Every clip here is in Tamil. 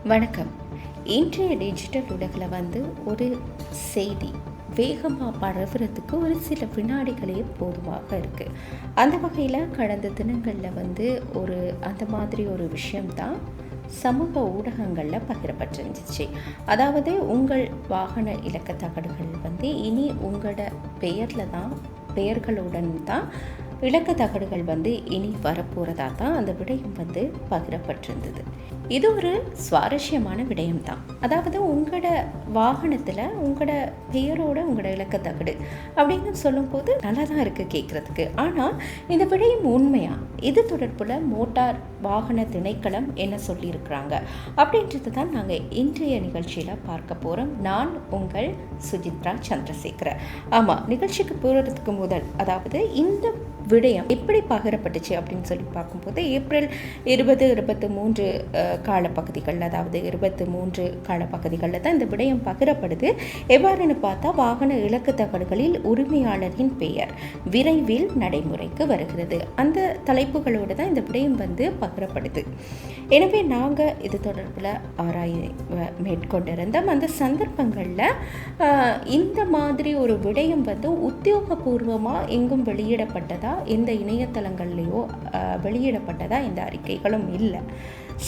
வணக்கம். இன்றைய டிஜிட்டல் உலகில் ஒரு செய்தி வேகமாக பரவுறதுக்கு ஒரு சில வினாடிகளே போதுமாக இருக்குது. அந்த வகையில் கடந்த தினங்களில் அந்த மாதிரி ஒரு விஷயம்தான் சமூக ஊடகங்களில் பகிரப்பட்டிருந்துச்சு. அதாவது உங்கள் வாகன இலக்க தகடுகள் இனி உங்களோட பெயர்களுடன் தான் இலக்க தகடுகள் இனி வரப்போகிறதா தான் அந்த விடயம் பகிரப்பட்டிருந்தது. இது ஒரு சுவாரஸ்யமான விடயம்தான். அதாவது உங்களோட வாகனத்தில் உங்களோட பெயரோட உங்களோட இலக்க தகடு அப்படின்னு சொல்லும்போது நல்லா தான் இருக்குது கேட்குறதுக்கு. ஆனால் இந்த விடயம் உண்மையா? இது தொடர்புல மோட்டார் வாகன திணைக்களம் என்ன சொல்லியிருக்கிறாங்க அப்படின்றது தான் நாங்கள் இன்றைய நிகழ்ச்சியில் பார்க்க போகிறோம். நான் உங்கள் சுஜித்ரா சந்திரசேகர். ஆமாம், நிகழ்ச்சிக்கு போகிறதுக்கு முதல், அதாவது இந்த விடயம் எப்படி பகிரப்பட்டுச்சு அப்படின்னு சொல்லி பார்க்கும்போது ஏப்ரல் 2023 காலப்பகுதிகளில், அதாவது 23 காலப்பகுதிகளில் தான் இந்த விடயம் பகிரப்படுது. எவ்வாறுன்னு பார்த்தா, வாகன இலக்கு தகடுகளில் உரிமையாளரின் பெயர் விரைவில் நடைமுறைக்கு வருகிறது. அந்த தலைப்புகளோடு தான் இந்த விடயம் பகிரப்படுது. எனவே நாங்கள் இது தொடர்பில் மேற்கொண்டிருந்தோம். அந்த சந்தர்ப்பங்களில் இந்த மாதிரி ஒரு விடயம் உத்தியோகபூர்வமாக எங்கும் வெளியிடப்பட்டதா, எந்த இணையதளங்கள்லையோ வெளியிடப்பட்டதா எந்த அறிக்கைகளும் இல்லை.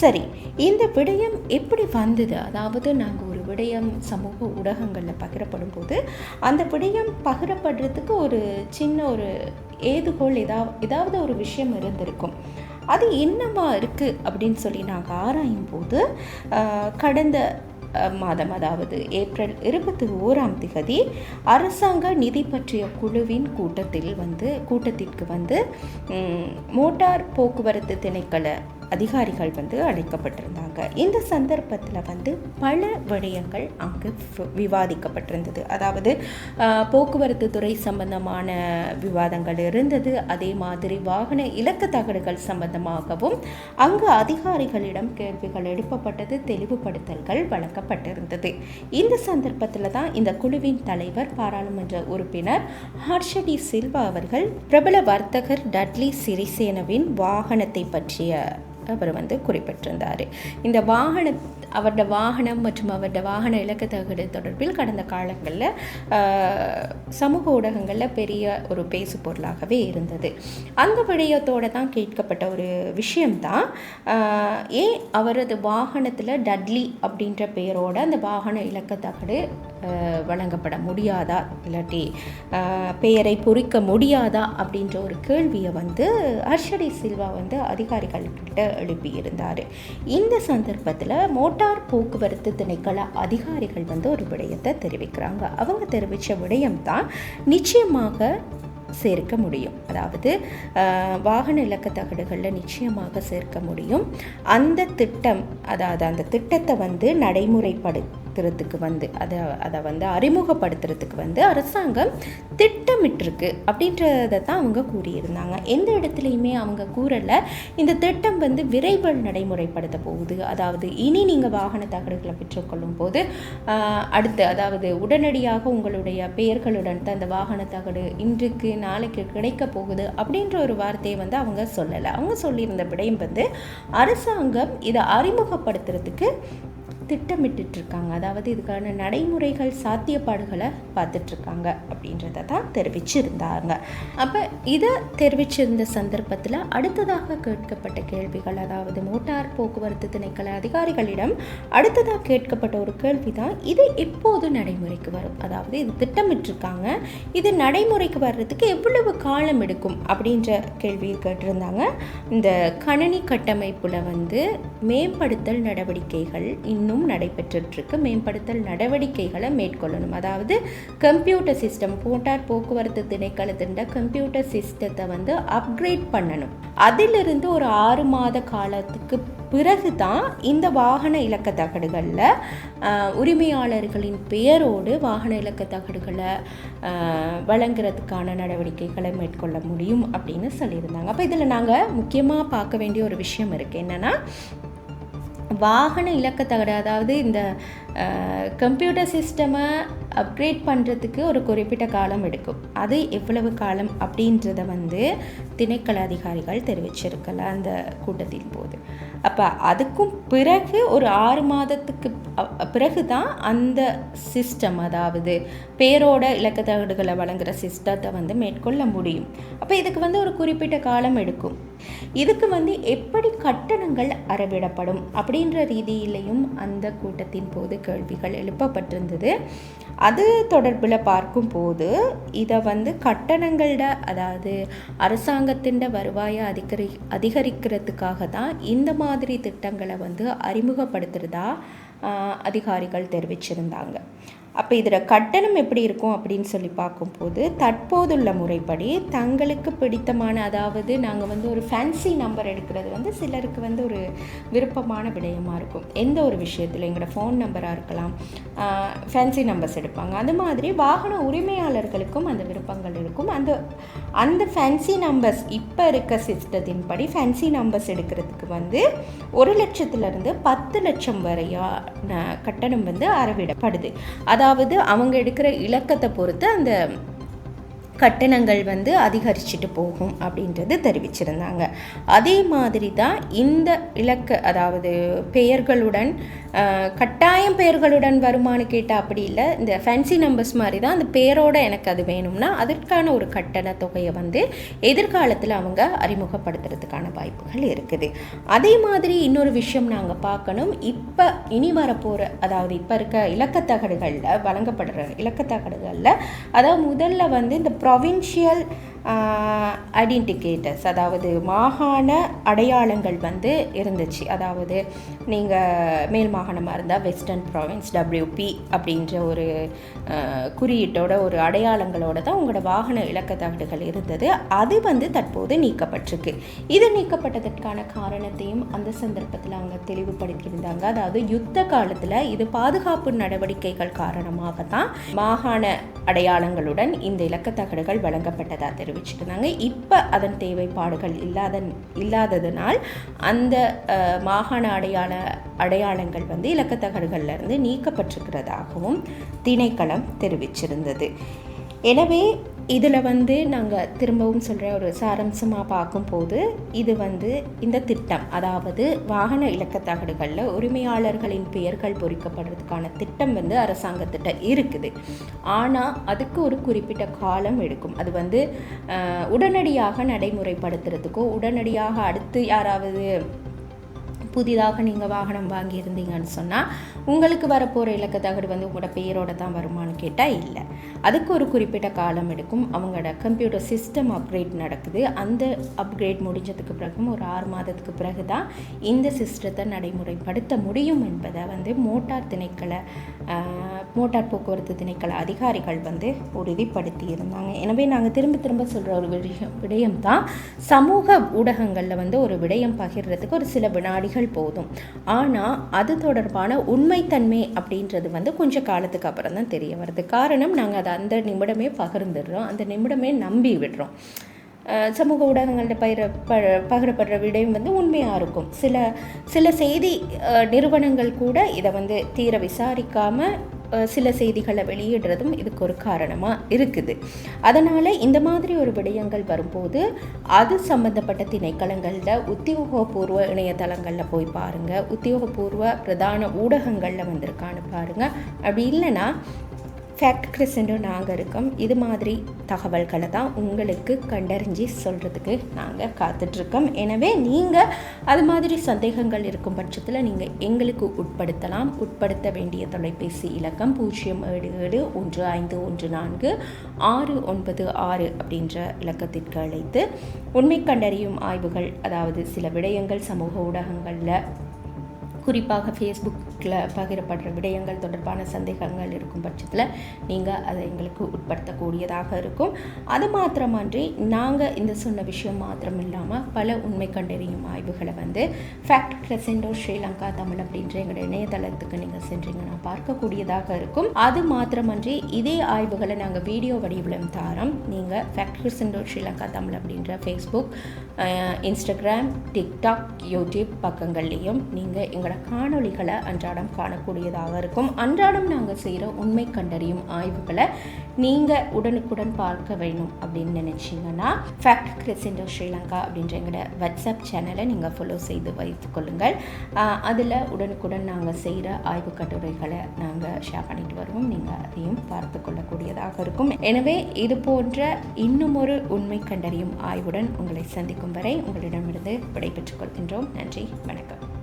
சரி, இந்த விடயம் எப்படி வந்தது? அதாவது நாங்கள் ஒரு விடயம் சமூக ஊடகங்களில் பகிரப்படும் போது அந்த விடயம் பகிரப்படுறதுக்கு ஒரு சின்ன ஒரு ஏதுகோள், ஏதாவது ஒரு விஷயம் இருந்திருக்கும். அது என்னவா இருக்குது அப்படின்னு சொல்லி நாங்கள் ஆராயும் போது கடந்த மாதம், அதாவது ஏப்ரல் 21 அரசாங்க நிதி பற்றிய குழுவின் கூட்டத்திற்கு மோட்டார் போக்குவரத்து திணைக்கள அதிகாரிகள் அழைக்கப்பட்டிருந்தாங்க. இந்த சந்தர்ப்பத்தில் பல விடயங்கள் அங்கு விவாதிக்கப்பட்டிருந்தது. அதாவது போக்குவரத்து துறை சம்பந்தமான விவாதங்கள் இருந்தது. அதே மாதிரி வாகன இலக்கு தகடுகள் சம்பந்தமாகவும் அங்கு அதிகாரிகளிடம் கேள்விகள் எழுப்பப்பட்டது, தெளிவுபடுத்தல்கள் வழங்கப்பட்டிருந்தது. இந்த சந்தர்ப்பத்தில் தான் இந்த குழுவின் தலைவர், பாராளுமன்ற உறுப்பினர் ஹர்ஷடி சில்வா அவர்கள் பிரபல வர்த்தகர் டட்லி சிறிசேனவின் வாகனத்தை பற்றிய அவர் குறிப்பிட்டிருந்தார். இந்த அவருடைய வாகனம் மற்றும் அவருடைய வாகன இலக்கு தகடு தொடர்பில் கடந்த காலங்களில் சமூக ஊடகங்களில் பெரிய ஒரு பேசு பொருளாகவே இருந்தது. அந்த விடயத்தோடு தான் கேட்கப்பட்ட ஒரு விஷயம்தான், ஏன் அவரது வாகனத்தில் டட்லி அப்படின்ற பெயரோட அந்த வாகன இலக்க தகடு வழங்கப்பட முடியாதா, இல்லாட்டி பெயரை பொறிக்க முடியாதா அப்படின்ற ஒரு கேள்வியை ஹர்ஷடி சில்வா அதிகாரிகள்கிட்ட எழுப்பியிருந்தார். இந்த சந்தர்ப்பத்தில் மோட்டார் போக்குவரத்து திணைக்கள அதிகாரிகள் ஒரு விடயத்தை தெரிவிக்கிறாங்க. அவங்க தெரிவித்த விடயம் தான் நிச்சயமாக சேர்க்க முடியும். அதாவது வாகன இலக்க தகடுகளில் நிச்சயமாக சேர்க்க முடியும். அந்த திட்டம், அதாவது அந்த திட்டத்தை நடைமுறைப்படுத்துறதுக்கு அதை அறிமுகப்படுத்துறதுக்கு அரசாங்கம் திட்டமிட்டிருக்கு அப்படின்றத தான் அவங்க கூறியிருந்தாங்க. எந்த இடத்துலையுமே அவங்க கூறலை இந்த திட்டம் விரைவில் நடைமுறைப்படுத்த போகுது. அதாவது இனி நீங்கள் வாகன தகடுகளை பெற்றுக்கொள்ளும் போது அடுத்து, அதாவது உடனடியாக உங்களுடைய பெயர்களுடன் தான் அந்த வாகன தகடு இன்றைக்கு நாளைக்கு கிடைக்க போகுது அப்படின்ற ஒரு வார்த்தையை அவங்க சொல்லலை. அவங்க சொல்லியிருந்த விடயம் அரசாங்கம் இதை அறிமுகப்படுத்துறதுக்கு திட்டமிட்டுருக்காங்க. அதாவது இதுக்கான நடைமுறைகள், சாத்தியப்பாடுகளை பார்த்துட்ருக்காங்க அப்படின்றத தான் தெரிவிச்சிருந்தாங்க. அப்போ இதை தெரிவிச்சிருந்த சந்தர்ப்பத்தில் அடுத்ததாக கேட்கப்பட்ட கேள்விகள், அதாவது மோட்டார் போக்குவரத்து திணைக்கள அதிகாரிகளிடம் அடுத்ததாக கேட்கப்பட்ட ஒரு கேள்வி தான், இது எப்போது நடைமுறைக்கு வரும்? அதாவது இது திட்டமிட்டிருக்காங்க, இது நடைமுறைக்கு வர்றதுக்கு எவ்வளவு காலம் எடுக்கும் அப்படின்ற கேள்வியை கேட்டிருந்தாங்க. இந்த கணினி கட்டமைப்பில் மேம்படுத்தல் நடவடிக்கைகள் இன்னும் நடைபெற்றிருக்கு. மேம்படுத்தல் நடவடிக்கைகளை மேற்கொள்ளணும். அதாவது கம்ப்யூட்டர் சிஸ்டம், மோட்டார் போக்குவரத்து திணைக்களத்தின் கம்ப்யூட்டர் சிஸ்டத்தை அப்கிரேட் பண்ணணும். அதிலிருந்து ஒரு 6 மாத காலத்துக்கு பிறகு தான் இந்த வாகன இலக்க தகடுகளில் உரிமையாளர்களின் பெயரோடு வாகன இலக்க தகடுகளை வழங்குறதுக்கான நடவடிக்கைகளை மேற்கொள்ள முடியும் அப்படின்னு சொல்லியிருந்தாங்க. அப்போ இதில் நாங்கள் முக்கியமாக பார்க்க வேண்டிய ஒரு விஷயம் இருக்குது. என்னென்னா, வாகன இலக்க தகடு, அதாவது இந்த கம்ப்யூட்டர் சிஸ்டமை அப்கிரேட் பண்ணுறதுக்கு ஒரு குறிப்பிட்ட காலம் எடுக்கும். அது எவ்வளவு காலம் அப்படின்றத திணைக்கள அதிகாரிகள் தெரிவிச்சிருக்கல அந்த கூட்டத்தின் போது. அப்போ அதுக்கும் பிறகு ஒரு 6 மாதத்துக்கு பிறகு தான் அந்த சிஸ்டம், அதாவது பேரோட இலக்கத்தகடுகளை வழங்குகிற சிஸ்டத்தை வந்து மேற்கொள்ள முடியும். அப்போ இதுக்கு ஒரு குறிப்பிட்ட காலம் எடுக்கும். இதுக்கு எப்படி கட்டணங்கள் அறவிடப்படும் அப்படின்ற ரீதியிலையும் அந்த கூட்டத்தின் போது கேள்விகள் எழுப்பப்பட்டிருந்தது. அது தொடர்பில் பார்க்கும்போது இதை கட்டணங்களோட, அதாவது அரசாங்கத்தின் வருவாயை அதிகரிக்கிறதுக்காக தான் இந்த மாதிரி திட்டங்களை அறிமுகப்படுத்துகிறதா அதிகாரிகள் தெரிவிச்சிருந்தாங்க. அப்போ இதில் கட்டணம் எப்படி இருக்கும் அப்படின்னு சொல்லி பார்க்கும்போது, தற்போதுள்ள முறைப்படி தங்களுக்கு பிடித்தமான, அதாவது நாங்கள் ஒரு ஃபேன்சி நம்பர் எடுக்கிறது சிலருக்கு ஒரு விருப்பமான விடயமாக இருக்கும். எந்த ஒரு விஷயத்தில் எங்களோட ஃபோன் நம்பராக இருக்கலாம், ஃபேன்சி நம்பர்ஸ் எடுப்பாங்க. அது மாதிரி வாகன உரிமையாளர்களுக்கும் அந்த விருப்பங்கள் இருக்கும். அந்த ஃபேன்சி நம்பர்ஸ் இப்போ இருக்க சிஸ்டத்தின் படி ஃபேன்சி நம்பர்ஸ் எடுக்கிறதுக்கு 1 லட்சத்திலிருந்து 10 லட்சம் வரையான கட்டணம் அறவிடப்படுது. அதாவது அவங்க எடுக்கிற இலக்கத்தை பொறுத்து அந்த கட்டணங்கள் அதிகரிச்சுட்டு போகும் அப்படின்றது தெரிவிச்சிருந்தாங்க. அதே மாதிரி தான் இந்த இலக்க, அதாவது பெயர்களுடன் கட்டாயம் பெயர்களுடன் வருமானு கேட்டால் அப்படி இல்லை. இந்த ஃபேன்சி நம்பர்ஸ் மாதிரி தான் அந்த பேரோட எனக்கு அது வேணும்னா அதற்கான ஒரு கட்டண தொகையை எதிர்காலத்தில் அவங்க அறிமுகப்படுத்துறதுக்கான வாய்ப்புகள் இருக்குது. அதே மாதிரி இன்னொரு விஷயம் நாங்கள் பார்க்கணும். இப்போ இனி வரப்போகிற, அதாவது இப்போ இருக்க இலக்கத்தகடுகளில் வழங்கப்படுற இலக்கத்தகடுகளில், அதாவது முதல்ல இந்த ப்ரொவின்ஷியல் ஐடென்டிகேட்டர்ஸ், அதாவது மாகாண அடையாளங்கள் இருந்துச்சு. அதாவது நீங்கள் மேல் மாகாணமாக இருந்தால் வெஸ்டர்ன் ப்ராவின்ஸ் WP அப்படின்ற ஒரு குறியீட்டோட, ஒரு அடையாளங்களோட தான் உங்களோட வாகன இலக்கத்தகடுகள் இருந்தது. அது தற்போது நீக்கப்பட்டிருக்கு. இது நீக்கப்பட்டதற்கான காரணத்தையும் அந்த சந்தர்ப்பத்தில் அவங்க தெளிவுபடுத்தியிருந்தாங்க. அதாவது யுத்த காலத்தில் இது பாதுகாப்பு நடவடிக்கைகள் காரணமாக தான் மாகாண அடையாளங்களுடன் இந்த இலக்கத்தகடுகள் வழங்கப்பட்டதாக தெரிவிச்சிருந்தாங்க. இப்போ அதன் தேவைப்பாடுகள் இல்லாததனால் அந்த மாகாண அடையாளங்கள் இலக்கத்தகடுகள்லேருந்து நீக்கப்பட்டிருக்கிறதாகவும் திணைக்களம் தெரிவிச்சிருந்தது. எனவே இதில் நாங்கள் திரும்பவும் சொல்கிற ஒரு சாரம்சமாக பார்க்கும்போது, இது இந்த திட்டம், அதாவது வாகன இலக்கத்தகடுகளில் உரிமையாளர்களின் பெயர்கள் பொறிக்கப்படுறதுக்கான திட்டம் அரசாங்கத்திட்ட இருக்குது. ஆனால் அதுக்கு ஒரு குறிப்பிட்ட காலம் எடுக்கும். அது உடனடியாக நடைமுறைப்படுத்துறதுக்கோ, உடனடியாக அடுத்து யாராவது புதிதாக நீங்கள் வாகனம் வாங்கியிருந்தீங்கன்னு சொன்னால் உங்களுக்கு வரப்போகிற இலக்கத்தகடு உங்களோட பெயரோட தான் வருமானு கேட்டால் இல்லை. அதுக்கு ஒரு குறிப்பிட்ட காலம் எடுக்கும். அவங்களோட கம்ப்யூட்டர் சிஸ்டம் அப்கிரேட் நடக்குது. அந்த அப்கிரேட் முடிஞ்சதுக்கு பிறகும் ஒரு 6 மாதத்துக்கு பிறகு தான் இந்த சிஸ்டத்தை நடைமுறைப்படுத்த முடியும் என்பதை மோட்டார் போக்குவரத்து திணைக்கள அதிகாரிகள் உறுதிப்படுத்தி இருந்தாங்க. எனவே நாங்கள் திரும்ப சொல்கிற ஒரு விடயம் தான், சமூக ஊடகங்களில் ஒரு விடயம் பகிர்றதுக்கு ஒரு சில வினாடிகள் போதும். ஆனால் அது தொடர்பான உண்மைத்தன்மை அப்படின்றது கொஞ்சம் காலத்துக்கு அப்புறம் தான் தெரிய வருது. காரணம், நாங்கள் அதை அந்த நிமிடமே பகிர்ந்துடுறோம், அந்த நிமிடமே நம்பி விடுறோம். சமூக ஊடகங்கள்ட்ட பகிரப்படுற விடயம் உண்மையாக இருக்கும். சில செய்தி நிறுவனங்கள் கூட இதை தீர விசாரிக்காமல் சில செய்திகளை வெளியிடுறதும் இதுக்கு ஒரு காரணமாக இருக்குது. அதனால் இந்த மாதிரி ஒரு விடயங்கள் வரும்போது அது சம்மந்தப்பட்ட திணைக்களங்களில் உத்தியோகபூர்வ இணையதளங்களில் போய் பாருங்கள், உத்தியோகபூர்வ பிரதான ஊடகங்களில் வந்திருக்கான்னு பாருங்கள். அப்படி இல்லைன்னா ஃபேக்ட் கிறிஸ்டோ நாங்கள் இருக்கோம். இது மாதிரி தகவல்களை தான் உங்களுக்கு கண்டறிஞ்சு சொல்கிறதுக்கு நாங்கள் காத்துட்ருக்கோம். எனவே நீங்கள் அது மாதிரி சந்தேகங்கள் இருக்கும் பட்சத்தில் நீங்கள் எங்களுக்கு உட்படுத்தலாம். உட்படுத்த வேண்டிய தொலைபேசி இலக்கம் 077-1514-696 அப்படின்ற இலக்கத்திற்கு அழைத்து உண்மை கண்டறியும் ஆய்வுகள், அதாவது சில விடயங்கள் சமூக ஊடகங்களில் குறிப்பாக ஃபேஸ்புக்கில் பகிரப்படுற விடயங்கள் தொடர்பான சந்தேகங்கள் இருக்கும் பட்சத்தில் நீங்கள் அதை எங்களுக்கு உட்படுத்தக்கூடியதாக இருக்கும். அது மாத்திரமன்றி நாங்கள் இந்த சொன்ன விஷயம் மாத்திரம் இல்லாமல் பல உண்மை கண்டறியும் ஆய்வுகளை ஃபேக்ட் கிரசெண்டோ ஸ்ரீலங்கா தமிழ் அப்படின்ற எங்களுடைய இணையதளத்துக்கு நீங்கள் சென்றீங்கன்னா பார்க்கக்கூடியதாக இருக்கும். அது மாத்திரமன்றி இதே ஆய்வுகளை நாங்கள் வீடியோ வடிவிலும் தாரோம். நீங்கள் ஃபேக்ட் கிரசெண்டோ ஸ்ரீலங்கா தமிழ் அப்படின்ற ஃபேஸ்புக், இன்ஸ்டாகிராம், டிக்டாக், யூடியூப் பக்கங்கள்லேயும் நீங்கள் எங்களோட காணொளிகளை அன்றாடம் காணக்கூடியதாக இருக்கும். அன்றாடம் நாங்கள் செய்கிற உண்மை கண்டறியும் ஆய்வுகளை நீங்கள் உடனுக்குடன் பார்க்க வேணும் அப்படின்னு நினச்சிங்கன்னா ஃபேக்ட் கிறிஸ்டின் ஸ்ரீலங்கா அப்படின்ற எங்களோட வாட்ஸ்அப் சேனலை நீங்கள் ஃபாலோ செய்து வைத்துக் கொள்ளுங்கள். அதில் உடனுக்குடன் நாங்கள் செய்கிற ஆய்வு கட்டுரைகளை நாங்கள் ஷேர் பண்ணிட்டு வருவோம். நீங்கள் அதையும் பார்த்து கொள்ளக்கூடியதாக இருக்கும். எனவே இது போன்ற இன்னும் ஒரு உண்மை கண்டறியும் ஆய்வுடன் உங்களை சந்திக்கும் வரை உங்களிடமிருந்து விடைபெற்றுக் கொள்கின்றோம். நன்றி, வணக்கம்.